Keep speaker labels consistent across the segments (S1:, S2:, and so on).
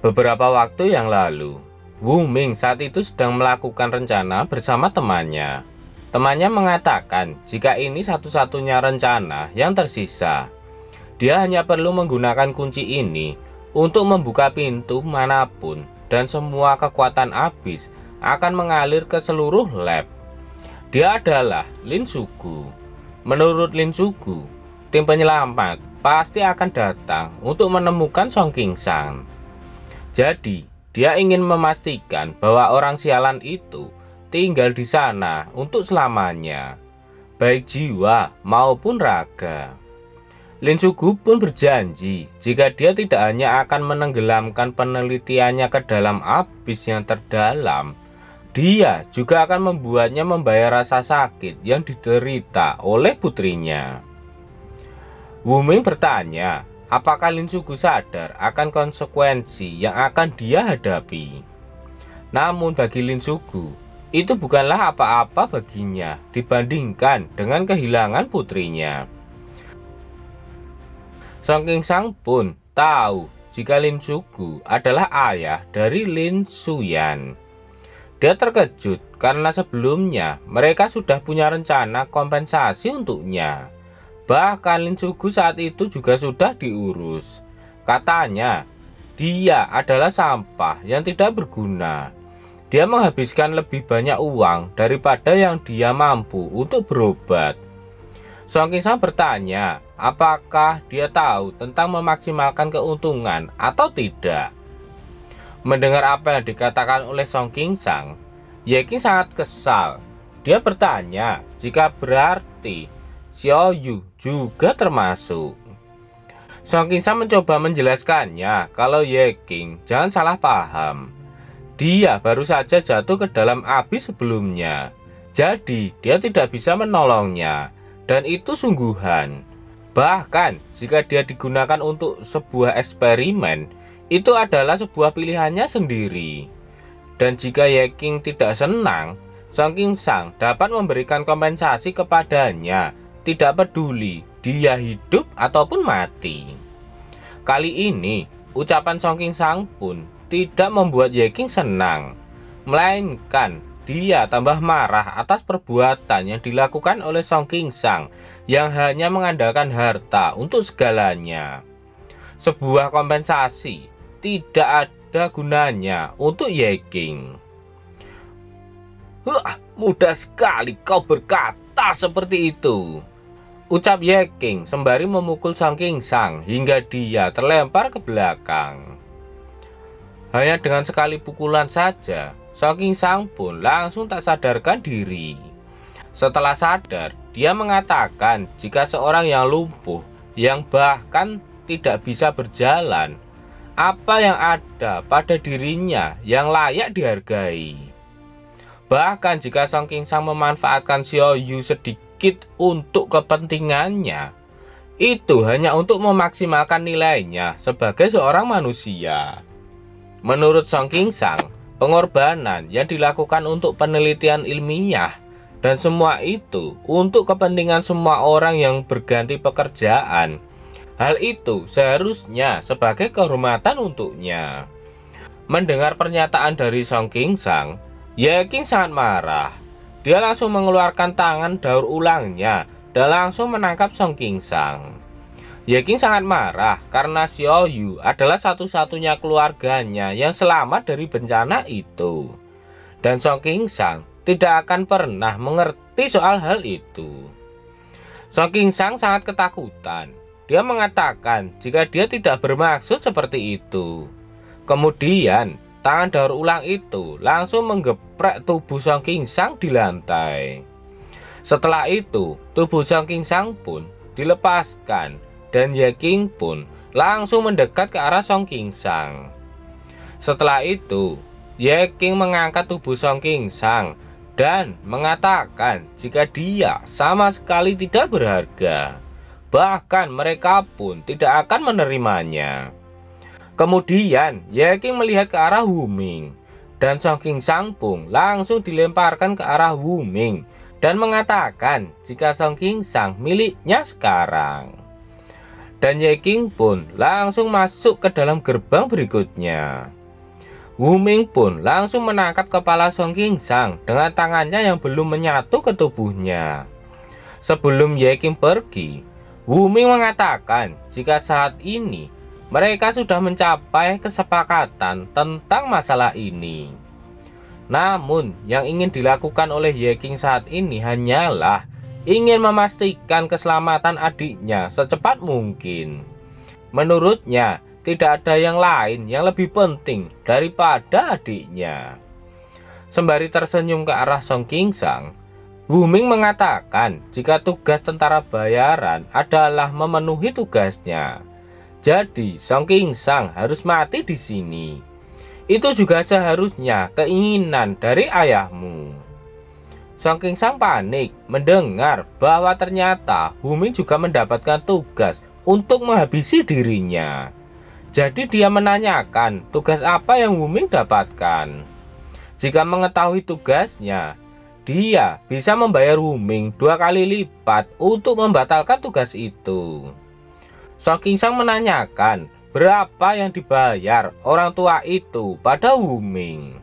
S1: Beberapa waktu yang lalu, Wu Ming saat itu sedang melakukan rencana bersama temannya. Temannya mengatakan jika ini satu-satunya rencana yang tersisa. Dia hanya perlu menggunakan kunci ini untuk membuka pintu manapun dan semua kekuatan abis akan mengalir ke seluruh lab. Dia adalah Lin Sugu. Menurut Lin Sugu, tim penyelamat pasti akan datang untuk menemukan Song Qingshan. Jadi, dia ingin memastikan bahwa orang sialan itu tinggal di sana untuk selamanya, baik jiwa maupun raga. Lin Sugu pun berjanji jika dia tidak hanya akan menenggelamkan penelitiannya ke dalam abyss yang terdalam, dia juga akan membuatnya membayar rasa sakit yang diderita oleh putrinya. Wu Ming bertanya, apakah Lin Sugu sadar akan konsekuensi yang akan dia hadapi? Namun bagi Lin Sugu, itu bukanlah apa-apa baginya dibandingkan dengan kehilangan putrinya. Song Qingshan pun tahu jika Lin Sugu adalah ayah dari Lin Xuyan. Dia terkejut karena sebelumnya mereka sudah punya rencana kompensasi untuknya. Bahkan Lin Sugu saat itu juga sudah diurus. Katanya, dia adalah sampah yang tidak berguna. Dia menghabiskan lebih banyak uang daripada yang dia mampu untuk berobat. Song Qingshan bertanya, apakah dia tahu tentang memaksimalkan keuntungan atau tidak. Mendengar apa yang dikatakan oleh Song Qingshan, Ye Qing sangat kesal. Dia bertanya jika berarti Xiao Yu juga termasuk. Song Qingshan mencoba menjelaskannya kalau Ye Qing jangan salah paham. Dia baru saja jatuh ke dalam api sebelumnya, jadi dia tidak bisa menolongnya, dan itu sungguhan. Bahkan jika dia digunakan untuk sebuah eksperimen, itu adalah sebuah pilihannya sendiri. Dan jika Ye Qing tidak senang, Song Qingshan dapat memberikan kompensasi kepadanya, tidak peduli dia hidup ataupun mati. Kali ini, ucapan Song Qingshan pun tidak membuat Ye Qing senang, melainkan dia tambah marah atas perbuatan yang dilakukan oleh Song Qingshan yang hanya mengandalkan harta untuk segalanya. Sebuah kompensasi tidak ada gunanya untuk Ye Qing. Mudah sekali kau berkata seperti itu, ucap Ye Qing sembari memukul Song Qingshan hingga dia terlempar ke belakang. Hanya dengan sekali pukulan saja, Song Qingshan pun langsung tak sadarkan diri. Setelah sadar, dia mengatakan jika seorang yang lumpuh, yang bahkan tidak bisa berjalan, apa yang ada pada dirinya yang layak dihargai. Bahkan jika Song Qingshan memanfaatkan Xiao Yu sedikit untuk kepentingannya, itu hanya untuk memaksimalkan nilainya sebagai seorang manusia. Menurut Song Qingshan, pengorbanan yang dilakukan untuk penelitian ilmiah dan semua itu untuk kepentingan semua orang yang berganti pekerjaan. Hal itu seharusnya sebagai kehormatan untuknya. Mendengar pernyataan dari Song Qingshan, Ye Qing sangat marah. Dia langsung mengeluarkan tangan daur ulangnya dan langsung menangkap Song Qingshan. Ye Qing sangat marah karena Xiao Yu adalah satu-satunya keluarganya yang selamat dari bencana itu. Dan Song Qingshan tidak akan pernah mengerti soal hal itu. Song Qingshan sangat ketakutan. Dia mengatakan jika dia tidak bermaksud seperti itu. Kemudian, tangan daur ulang itu langsung menggeprek tubuh Song Qingshan di lantai. Setelah itu, tubuh Song Qingshan pun dilepaskan dan Ye Qing pun langsung mendekat ke arah Song Qingshan. Setelah itu, Ye Qing mengangkat tubuh Song Qingshan dan mengatakan jika dia sama sekali tidak berharga. Bahkan mereka pun tidak akan menerimanya. Kemudian Ye Qing melihat ke arah Wu Ming, dan Song Qingshan pun langsung dilemparkan ke arah Wu Ming dan mengatakan jika Song Qingshan miliknya sekarang. Dan Ye Qing pun langsung masuk ke dalam gerbang berikutnya. Wu Ming pun langsung menangkap kepala Song Qingsang dengan tangannya yang belum menyatu ke tubuhnya. Sebelum Ye King pergi, Wu Ming mengatakan jika saat ini mereka sudah mencapai kesepakatan tentang masalah ini. Namun yang ingin dilakukan oleh Ye King saat ini hanyalah ingin memastikan keselamatan adiknya secepat mungkin. Menurutnya, tidak ada yang lain yang lebih penting daripada adiknya. Sembari tersenyum ke arah Song Qingsang, Wu Ming mengatakan jika tugas tentara bayaran adalah memenuhi tugasnya. Jadi, Song Qingsang harus mati di sini. Itu juga seharusnya keinginan dari ayahmu. Song Qingsang panik mendengar bahwa ternyata Wu Ming juga mendapatkan tugas untuk menghabisi dirinya. Jadi dia menanyakan tugas apa yang Wu Ming dapatkan. Jika mengetahui tugasnya, dia bisa membayar Wu Ming 2 kali lipat untuk membatalkan tugas itu. Song Qingsang menanyakan berapa yang dibayar orang tua itu pada Wu Ming.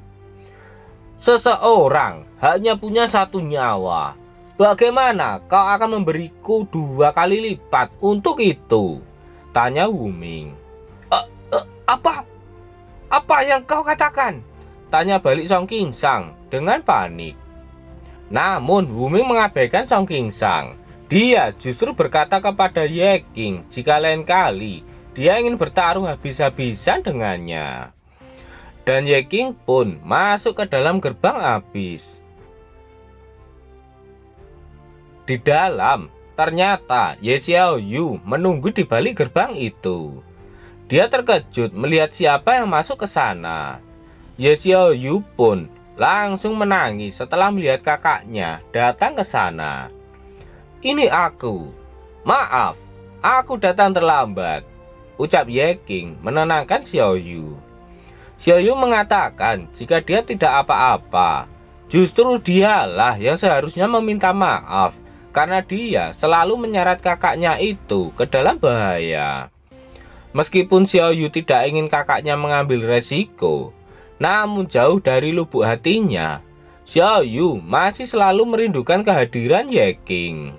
S1: Seseorang hanya punya 1 nyawa. Bagaimana kau akan memberiku 2 kali lipat untuk itu? Tanya Wu Ming. Apa yang kau katakan? Tanya balik Song Qingsang dengan panik. Namun Wu Ming mengabaikan Song Qingsang. Dia justru berkata kepada Ye King jika lain kali dia ingin bertarung habis-habisan dengannya. Dan Ye King pun masuk ke dalam gerbang abis. Di dalam, ternyata Ye Xiaoyu menunggu di balik gerbang itu. Dia terkejut melihat siapa yang masuk ke sana. Ye Xiaoyu pun langsung menangis setelah melihat kakaknya datang ke sana. Ini aku. Maaf, aku datang terlambat, ucap Ye King menenangkan Xiaoyu. Xiaoyu mengatakan jika dia tidak apa-apa. Justru dialah yang seharusnya meminta maaf karena dia selalu menyeret kakaknya itu ke dalam bahaya. Meskipun Xiaoyu tidak ingin kakaknya mengambil resiko, namun jauh dari lubuk hatinya, Xiaoyu masih selalu merindukan kehadiran Ye King.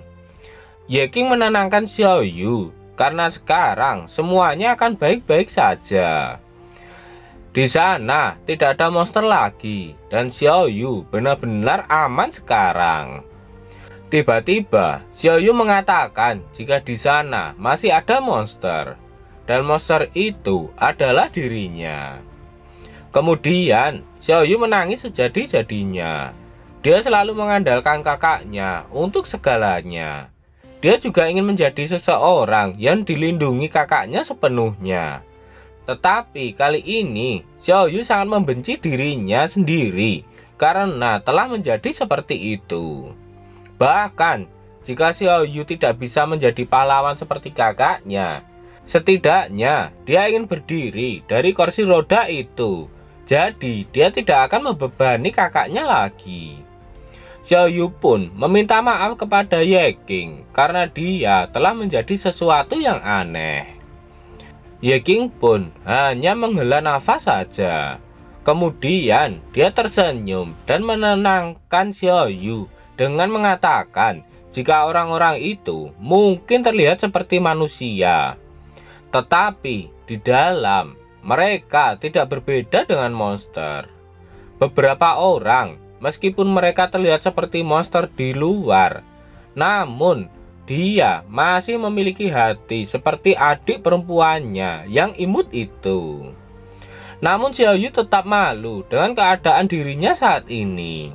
S1: Ye King menenangkan Xiaoyu karena sekarang semuanya akan baik-baik saja. Di sana tidak ada monster lagi dan Xiaoyu benar-benar aman sekarang. Tiba-tiba Xiaoyu mengatakan jika di sana masih ada monster. Dan monster itu adalah dirinya. Kemudian Xiaoyu menangis sejadi-jadinya. Dia selalu mengandalkan kakaknya untuk segalanya. Dia juga ingin menjadi seseorang yang dilindungi kakaknya sepenuhnya. Tetapi kali ini Xiaoyu sangat membenci dirinya sendiri karena telah menjadi seperti itu. Bahkan jika Xiaoyu tidak bisa menjadi pahlawan seperti kakaknya, setidaknya dia ingin berdiri dari kursi roda itu. Jadi dia tidak akan membebani kakaknya lagi. Xiaoyu pun meminta maaf kepada Ye King karena dia telah menjadi sesuatu yang aneh. Ye King pun hanya menghela nafas saja. Kemudian dia tersenyum dan menenangkan Xiaoyu dengan mengatakan jika orang-orang itu mungkin terlihat seperti manusia, tetapi di dalam mereka tidak berbeda dengan monster. Beberapa orang, meskipun mereka terlihat seperti monster di luar, namun dia masih memiliki hati seperti adik perempuannya yang imut itu. Namun Xiaoyu tetap malu dengan keadaan dirinya saat ini.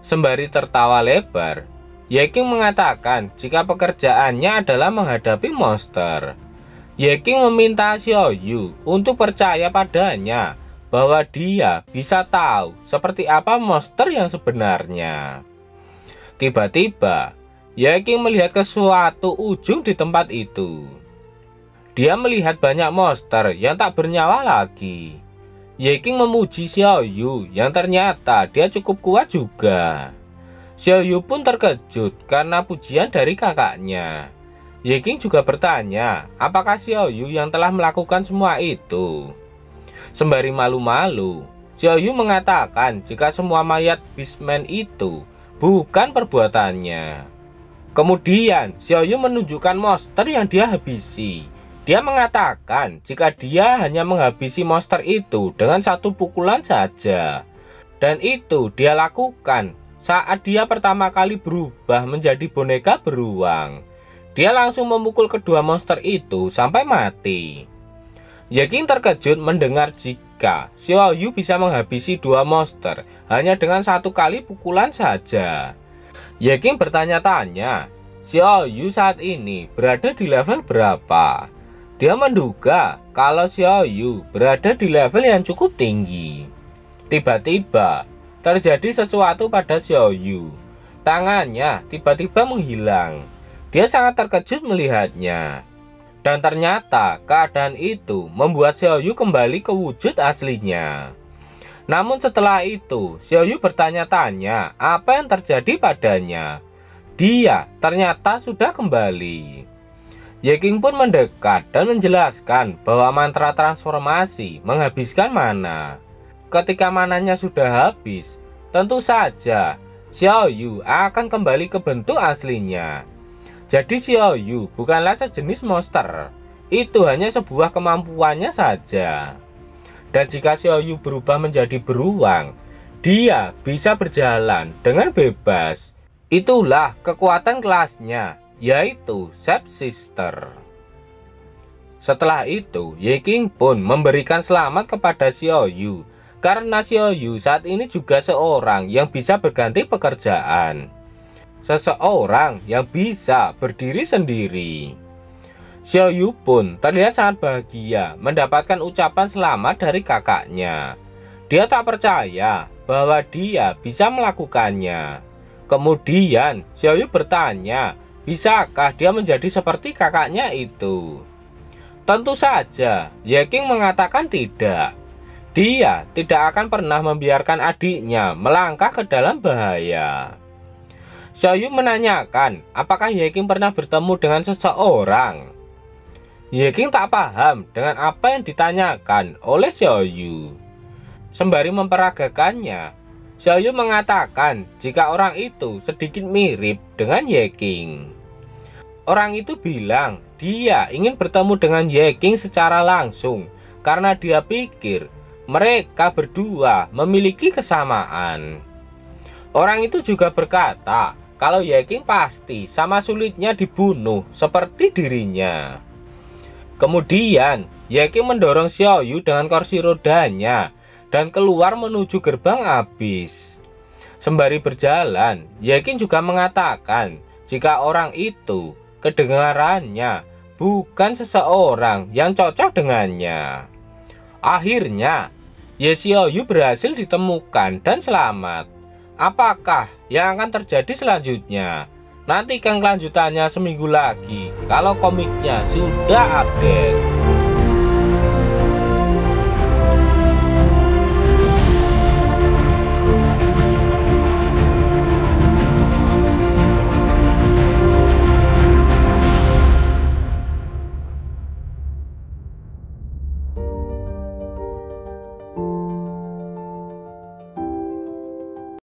S1: Sembari tertawa lebar, Ye King mengatakan jika pekerjaannya adalah menghadapi monster. Ye King meminta Xiaoyu untuk percaya padanya bahwa dia bisa tahu seperti apa monster yang sebenarnya. Tiba-tiba, Ye King melihat ke suatu ujung di tempat itu. Dia melihat banyak monster yang tak bernyawa lagi. Ye King memuji Xiaoyu yang ternyata dia cukup kuat juga. Xiaoyu pun terkejut karena pujian dari kakaknya. Ye King juga bertanya apakah Xiaoyu yang telah melakukan semua itu. Sembari malu-malu, Xiaoyu mengatakan jika semua mayat Beastman itu bukan perbuatannya. Kemudian Xiaoyu menunjukkan monster yang dia habisi. Dia mengatakan jika dia hanya menghabisi monster itu dengan satu pukulan saja. Dan itu dia lakukan saat dia pertama kali berubah menjadi boneka beruang. Dia langsung memukul kedua monster itu sampai mati. Ye King terkejut mendengar jika Xiaoyu bisa menghabisi dua monster hanya dengan satu kali pukulan saja. Ye King bertanya-tanya, Xiaoyu saat ini berada di level berapa? Dia menduga kalau Xiaoyu berada di level yang cukup tinggi. Tiba-tiba terjadi sesuatu pada Xiaoyu. Tangannya tiba-tiba menghilang. Dia sangat terkejut melihatnya. Dan ternyata keadaan itu membuat Xiaoyu kembali ke wujud aslinya. Namun setelah itu Xiaoyu bertanya-tanya apa yang terjadi padanya. Dia ternyata sudah kembali. Ye King pun mendekat dan menjelaskan bahwa mantra transformasi menghabiskan mana. Ketika mananya sudah habis, tentu saja Xiaoyu akan kembali ke bentuk aslinya. Jadi Xiaoyu bukanlah sejenis monster, itu hanya sebuah kemampuannya saja. Dan jika Xiaoyu berubah menjadi beruang, dia bisa berjalan dengan bebas. Itulah kekuatan kelasnya, yaitu Shape Sister. Setelah itu, Ye King pun memberikan selamat kepada Xiaoyu karena Xiaoyu saat ini juga seorang yang bisa berganti pekerjaan. Seseorang yang bisa berdiri sendiri. Xiaoyu pun terlihat sangat bahagia mendapatkan ucapan selamat dari kakaknya. Dia tak percaya bahwa dia bisa melakukannya. Kemudian Xiaoyu bertanya, bisakah dia menjadi seperti kakaknya itu? Tentu saja, Ye King mengatakan tidak. Dia tidak akan pernah membiarkan adiknya melangkah ke dalam bahaya. Xiaoyu menanyakan, apakah Ye King pernah bertemu dengan seseorang? Ye King tak paham dengan apa yang ditanyakan oleh Xiaoyu. Sembari memperagakannya, Xiaoyu mengatakan jika orang itu sedikit mirip dengan Ye King. Orang itu bilang dia ingin bertemu dengan Ye King secara langsung karena dia pikir mereka berdua memiliki kesamaan. Orang itu juga berkata kalau Ye King pasti sama sulitnya dibunuh seperti dirinya. Kemudian Ye King mendorong Xiaoyu dengan kursi rodanya dan keluar menuju gerbang abis. Sembari berjalan, Ye King juga mengatakan jika orang itu kedengarannya bukan seseorang yang cocok dengannya. Akhirnya, Ye Xiaoyu berhasil ditemukan dan selamat. Apakah yang akan terjadi selanjutnya? Nantikan kelanjutannya seminggu lagi kalau komiknya sudah update.